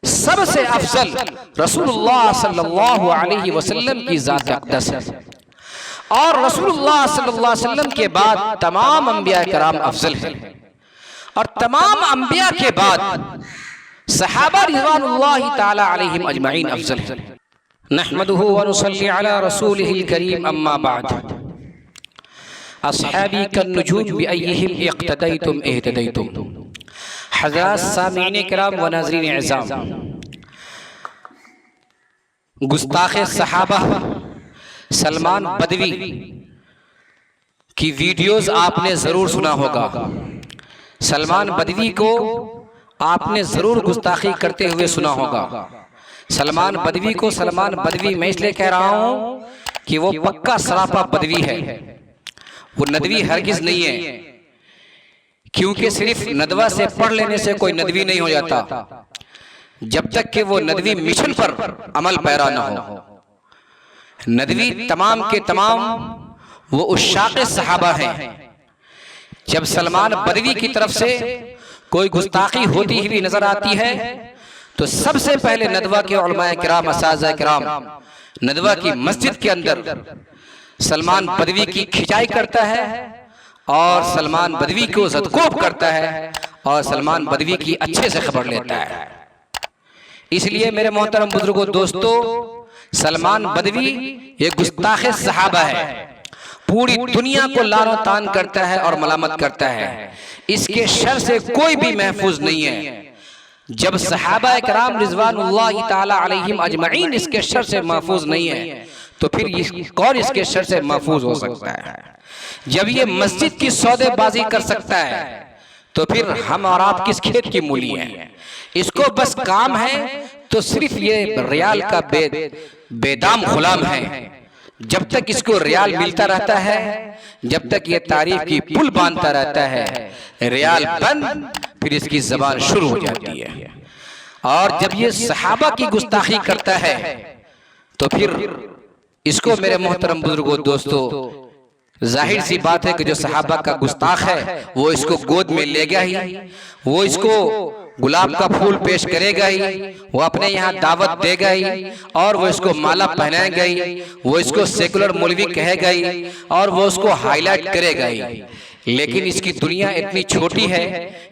सबसे अफजल रसूलुल्लाह सल्लल्लाहु अलैहि वसल्लम की ज़ात अक़दस है और रसूलुल्लाह सल्लल्लाहु अलैहि वसल्लम के बाद तमाम अंबिया कराम अफजल हैं और तमाम अंबिया के बाद सहाबा रिज़वानुल्लाहि ताला अलैहिम अजमईन अफजल हैं। नहमदुहु व नुसल्ली अला रसूलिहिल करीम अम्मा बाद। अस्हाबी कन्नुजूम बिअय्यिहिम इक़्तदैतुम इह्तदैतुम। हज़रात सामीन किराम व नाज़रीन इज़्ज़ाम, गुस्ताखे सहाबा सलमान बदवी की वीडियोस आपने ज़रूर सुना होगा। सलमान बदवी को आपने ज़रूर गुस्ताखी करते हुए सुना होगा। सलमान बदवी को सलमान बदवी मैं इसलिए कह रहा हूँ कि वो पक्का सरापा बदवी है, वो नदवी हरगिज़ नहीं है, क्योंकि सिर्फ नदवा से पढ़ लेने से कोई नदवी नहीं हो जाता जब तक कि वो नदवी मिशन पर अमल पैरा ना हो। नदवी तमाम के तमाम वो उश्शाक़े सहाबा हैं। जब सलमान बदवी की तरफ से कोई गुस्ताखी होती हुई नजर आती है तो सबसे पहले नदवा के उलमाए किराम, असाज़ा किराम नदवा की मस्जिद के अंदर सलमान बदवी की खिंचाई करता है और सलमान बदवी को ज़दकोब करता है और सलमान बदवी की अच्छे से खबर लेता है। इसलिए मेरे मोहतरम बुजुर्गों, दोस्तों, सलमान बदवी ये गुस्ताखे सहाबा है, पूरी दुनिया को लानो तान करता है और मलामत करता है। इसके शर से कोई भी महफूज नहीं है। जब सहाबा किराम रिज़वानुल्लाहि ताला अलैहिम अजमईन इसके शर से महफूज नहीं है तो फिर कौन इसके शर से महफूज हो सकता है? जब ये मस्जिद की सौदेबाजी कर सकता है तो फिर हम और आप किस खेत की मूली हैं? इसको बस काम है तो सिर्फ ये रियाल का बेदाम गुलाम है। जब तक इसको रियाल मिलता रहता है, जब तक ये तारीफ की पुल बांधता रहता है, रियाल बंद फिर इसकी जबान शुरू हो जाती है। और जब ये सहाबा की गुस्ताखी करता है तो फिर इसको मेरे मोहतरम बुजुर्गों, दोस्तों, जाहिर सी बात है कि जो सहाबा का गुस्ताख है वो इसको गोद में लेगा ही, वो इसको गुलाब का फूल पेश करेगा ही, वो अपने यहाँ दावत देगा ही और वो इसको माला पहनाएगा ही, वो इसको सेकुलर मौलवी कहेगा ही और वो उसको हाईलाइट करेगा ही। लेकिन इसकी दुनिया इतनी छोटी है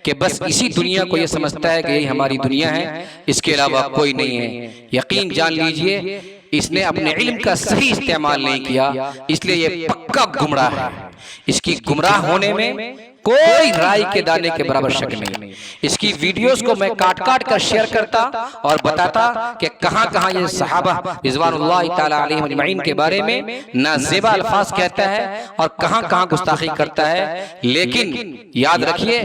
कि बस इसी दुनिया को ये समझता है कि यही हमारी दुनिया है, इसके अलावा कोई नहीं है। यकीन जान लीजिए, इसने अपने इल्म का सही इस्तेमाल नहीं किया, इसलिए ये पक्का गुमराह है। इसकी गुमराह होने में कोई राई के दाने के बराबर शक नहीं। इसकी वीडियोस को मैं काट काट कर शेयर करता और बताता कि कहां कहां ये सहाबा रिज़वानुल्लाहि ताला अलैहिम अजमईन के बारे में नाज़ेबा अल्फाज कहता है और कहां कहां गुस्ताखी करता है। लेकिन याद रखिए,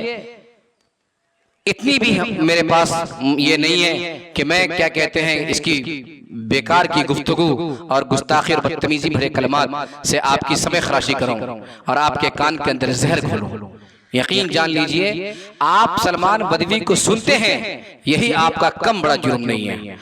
इतनी भी मेरे पास ये नहीं है कि मैं क्या कहते हैं इसकी बेकार की गुफ्तगू और गुस्ताखी और बदतमीजी भरे कलमात से आपकी समय खराशी करूं और आपके कान के अंदर जहर घोलूं। यकीन जान लीजिए, आप सलमान बदवी को सुनते हैं, यही आपका कम बड़ा जुर्म नहीं है।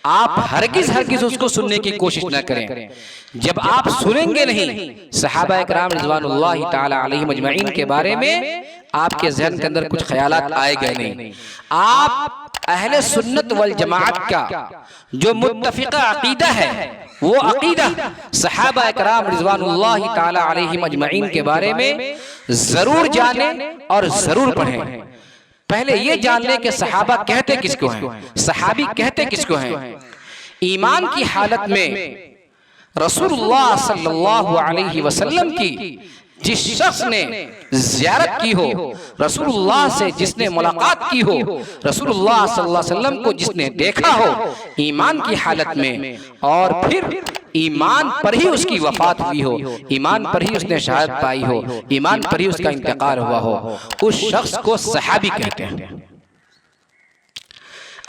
आप हरगिज हरगिज उसको सुनने की कोशिश न करें। जब आप सुनेंगे नहीं सहाबा इकराम रिज़वानुल्लाहि ताला अलैहिम अजमईन के बारे में, आपके ज़हन के अंदर कुछ ख्यालात आएगा नहीं। आप अहले सुन्नत वल जमाअत का जो मुत्तफ़िक़ा अक़ीदा है, वो अक़ीदा सहाबा इकराम रिज़वानुल्लाहि ताला अलैहिम अजमईन के बारे में जरूर जानें और जरूर पढ़ें। पहले ये जान लें कि सहाबा कहते किसको हैं, सहाबी कहते किसको हैं। ईमान की हालत में रसूलुल्लाह सल्लल्लाहु अलैहि वसल्लम की जिस शख्स ने ज़ियारत की हो, रसूलुल्लाह से जिसने मुलाकात की हो, रसूलुल्लाह सल्लल्लाहु अलैहि वसल्लम को जिसने देखा हो ईमान की हालत में, और फिर ईमान पर ही उसकी वफात हुई हो, ईमान पर ही उसने शहादत पाई हो, ईमान पर ही उसका इंतकाल हुआ हो, उस शख्स को सहाबी कहते हैं।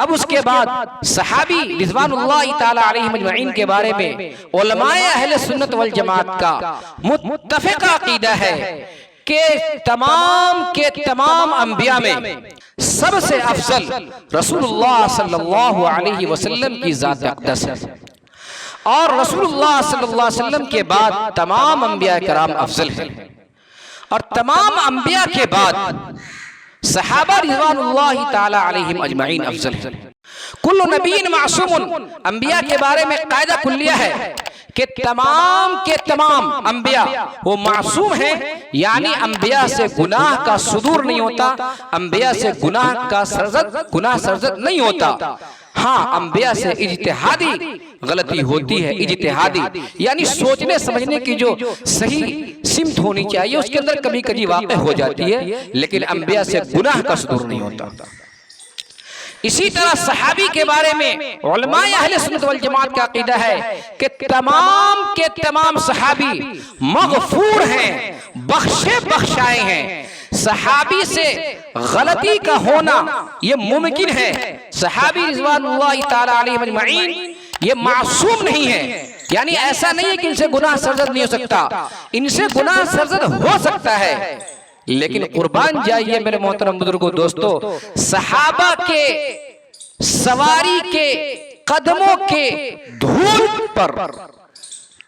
अब उसके बाद सहाबी रिज़वानुल्लाहि ताला अलैहिम अजमईन के बारे में उलमाए अहले सुन्नत वल जमात का मुत्तफ़िक़ा अक़ीदा है कि तमाम के तमाम अंबिया में सबसे अफजल रसूलुल्लाह सल्लल्लाहु अलैहि वसल्लम की ज़ात अक़दस है और रसूलुल्लाह सल्लल्लाहु अलैहि वसल्लम के बाद तमाम अंबिया कराम अफजल हैं और तमाम अंबिया के बाद सहाबा रिज़वानुल्लाहि ताला अलैहिम अजमईन अफजल हैं। कुल्लु नबीन मासूमुन, अंबिया के बारे में कायदा कुल्लिया है कि तमाम के तमाम अंबिया वो मासूम हैं, यानी अंबिया से गुनाह का सुदूर नहीं होता, अंबिया से गुनाह सरजद नहीं होता। हाँ, अंबिया से इज्तिहादी गलती होती है, इज्तिहादी यानी सोचने समझने की जो सही सिमत होनी चाहिए उसके अंदर कभी कभी वाक़ई हो जाती है, लेकिन अंबिया से गुनाह का सुदूर नहीं होता। इसी तरह सहाबी के बारे में उलमाए अहले सुन्नत वल जमात का अकीदा है कि तमाम के तमाम सहाबी मगफूर हैं, बख्शे बख्शाए हैं। सहाबी से गलती का होना ये मुमकिन है। सहाबी रिज़वानुल्लाहि ताला अलैहिम अजमईन ये मासूम नहीं है, यानी ऐसा नहीं है कि इनसे गुनाह सरजद नहीं हो सकता, इनसे गुनाह सरजद हो सकता है। लेकिन कुर्बान जाइए मेरे मोहतरम बुजुर्गों, दोस्तों, सहाबा के सवारी के कदमों के धूल पर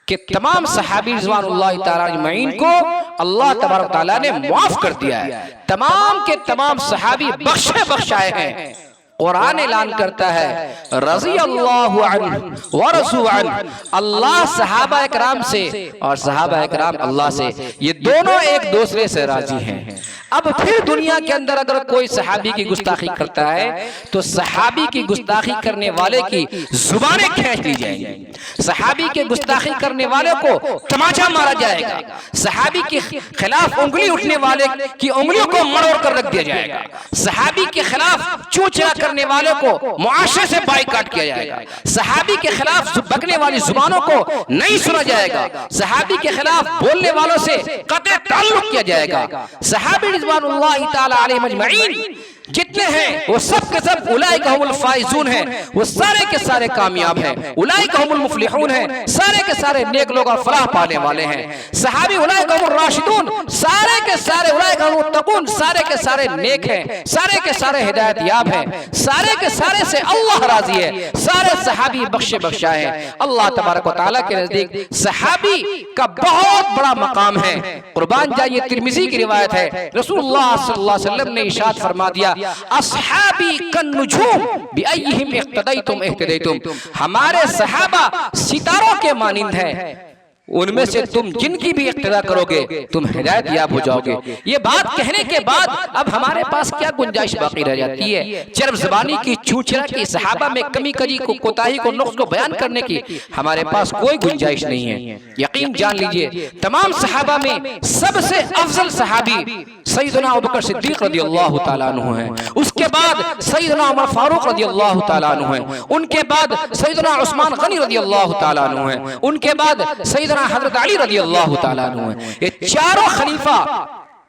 कि तमाम सहाबी रिज़वानुल्लाहि ताला अजमईन को अल्लाह तबारक तआला ने माफ कर दिया है। तमाम के तमाम सहाबी बख्शे बख्शाए हैं। कुरान ऐलान करता है रज़ी अल्लाहु अन्हु व रज़ू अन्हु, अल्लाह सहाबा इकराम से और सहाबा इकराम अल्लाह से, ये दोनों एक दूसरे से राजी हैं। अब फिर दुनिया के अंदर अगर कोई सहाबी की गुस्ताखी करता है तो सहाबी की गुस्ताखी करने वाले की जुबानें खींच ली जाएंगी, सहाबी के गुस्ताखी करने वाले को तमाचा मारा जाएगा, सहाबी के खिलाफ उंगली उठने वाले की उंगलियों को मरोड़ कर रख दिया जाएगा, सहाबी के खिलाफ चूचरा करने वाले को मुआशरे से बाइकाट किया जाएगा, सहाबी के खिलाफ बकने वाली जुबानों को नहीं सुना जाएगा, सहाबी के खिलाफ बोलने वालों से कतई ताल्लुक किया जाएगा। सहाबी रिज़वानुल्लाहि ताला अलैहिम अजमईन जितने हैं वो सब के सब उलाइका हुमुल फाइजून हैं, वो सारे के सारे कामयाब हैं, उलाइका हुमुल मुफलिहून हैं, सारे के सारे नेक लोग और फलाह पाने वाले हैं। सहाबी उलाइका हुमुर राशिदून, सारे के सारे उलाइका हुमुल मुत्तकून, सारे के सारे नेक हैं, सारे के सारे हिदायत याब हैं, सारे के सारे से अल्लाह राजी है, सारे सहाबी बख्शे बख्शाए हैं। अल्लाह तबारक व तआला के नजदीक सहाबी का बहुत बड़ा मकाम है। कुर्बान जाइए, तिरमिज़ी की रिवायत है, रसूलुल्लाह सल्लल्लाहु अलैहि वसल्लम ने इरशाद फरमा दिया, अस्हाबी कन्नुजूम बिअय्यिहिम इक्तदैतुम इहतदैतुम, हमारे सहाबा सितारों के मानिंद हैं, उनमें से तुम जिनकी भी इक्तदा करोगे तुम हिदायत याब हो जाओगे। ये बात कहने के बाद अब हमारे पास क्या गुंजाइश बाकी रह जाती है? चरब ज़बानी की, चूचरा की, सहाबा में कमी कजी को, कोताही को, नुक्स को बयान करने की हमारे पास कोई गुंजाइश नहीं है। यकीन जान लीजिए, तमाम सहाबा में सबसे अफजल सहाबी सैयदना अबू बकर सिद्दीक रज़ियल्लाहु ताला अन्हु हैं, उसके बाद सैयदना उमर फारूक रज़ियल्लाहु ताला अन्हु हैं, उनके बाद सैयदना उस्मान गनी रज़ियल्लाहु ताला अन्हु हैं, उनके बाद सैयदना हज़रत अली रज़ियल्लाहु ताला अन्हु हैं। ये चारों खलीफा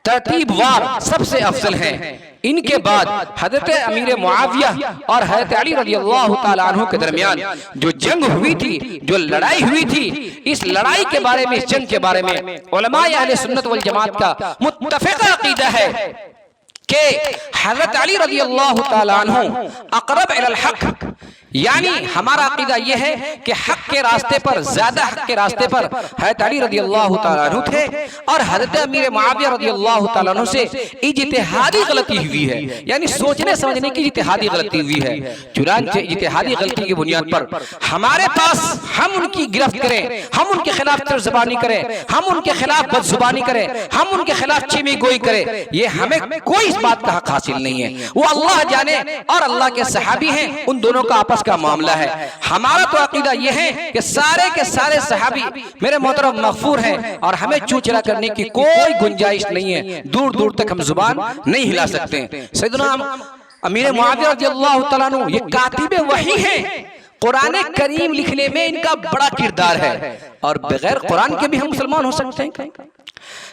तरतीबवार सबसे अफजल हैं। इनके बाद हज़रत अमीर मुआविया और हज़रत अली रज़ियल्लाहु ताला अन्हु के दरमियान जो जंग हुई थी, जो लड़ाई हुई थी, इस लड़ाई के बारे में, इस जंग के बारे में उलमाए अहले सुन्नत वल जमात का मुत्तफ़िक़ अक़ीदा है कि हज़रत अली रज़ियल्लाहु ताला अन्हु अक़रब इलल हक़, यानी हमारा अक़ीदा यह है कि हक के रास्ते पर, ज्यादा हक के रास्ते पर हज़रत अली रज़ियल्लाहु ताला अन्हु थे और हज़रत अमीर मुआविया रज़ियल्लाहु ताला अन्हु से इज्तिहादी गलती हुई है, यानी सोचने समझने की इज्तिहादी गलती हुई है। चुनांचे इज्तिहादी गलती की बुनियाद पर हमारे पास हम उनकी गिरफ्त करें, हम उनके खिलाफ तर्जुबानी करें, हम उनके खिलाफ बदजुबानी करें, हम उनके खिलाफ चीमी गोई करें, ये हमें कोई इस बात का हक हासिल नहीं है। वो अल्लाह जाने और अल्लाह के सहाबी हैं, उन दोनों का आपस का मामला है। हमारा तो अकीदा यह है कि सारे के सारे सहाबी मेरे मोहतरम मगफूर हैं और हमें चूचरा करने की कोई गुंजाइश नहीं है, दूर दूर तक हम जुबान नहीं हिला सकते। सैयदना अमीर मुआविया रज़ियल्लाहु ताला अन्हु ये कातिबे वही हैं, कुरान करीम लिखने में इनका बड़ा किरदार है और बगैर कुरान के भी हम मुसलमान हो सकते हैं।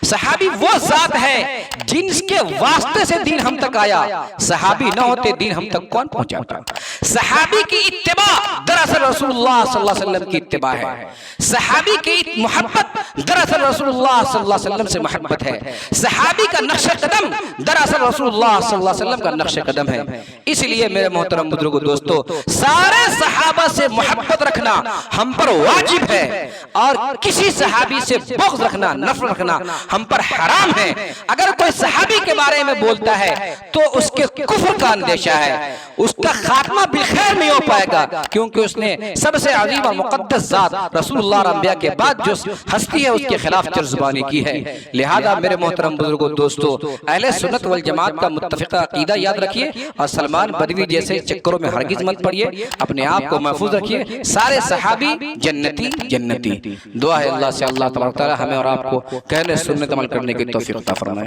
सहाबी वो जात है जिनके वास्ते से दीन हम तक आया, सहाबी न होते दीन हम तक कौन पहुंचाता? सहाबी की इत्तिबा दर दरअसल रसूलुल्लाह सल्लल्लाहु अलैहि वसल्लम की इत्तिबा है। सहाबी की मोहब्बत दरअसल रसूलुल्लाह सल्लल्लाहु अलैहि वसल्लम से मोहब्बत है। सहाबी का नक्श कदम दरअसल रसूलुल्लाह सल्लल्लाहु अलैहि वसल्लम का नक्श कदम है। इसलिए मेरे मोहतरम बुजुर्गों दोस्तों, सारे सहाबा से मोहब्बत रखना हम पर वाजिब है और किसी सहाबी से बुग़्ज़ रखना, नफरत रखना हम पर हराम है। अगर कोई सहाबी के बारे में बोलता है तो उसके कुफ्र का अंदेशा है, उसका खात्मा बिखैर नहीं हो पाएगा, क्योंकि उसने सबसे अजीम और मुक़द्दस ज़ात रसूलुल्लाह और अंबिया के बाद जो हस्ती है उसके खिलाफ ज़ुबानी की है। लिहाजा मेरे मोहतरम बुजुर्गों दोस्तों, अहले सुन्नत वल जमात का मुत्तफ़िक़ा अक़ीदा याद रखिए और सलमान बदवी जैसे चक्करों में हरगिज़ मत पड़िए। अपने आप को महफूज रखिए। सारे सहाबी जन्नती जन्नती। दुआ है अल्लाह से, अल्लाह तबारक व तआला हमें और आपको कहने सुन्नत अमल करने की तौफ़ीक़ अता फरमाए।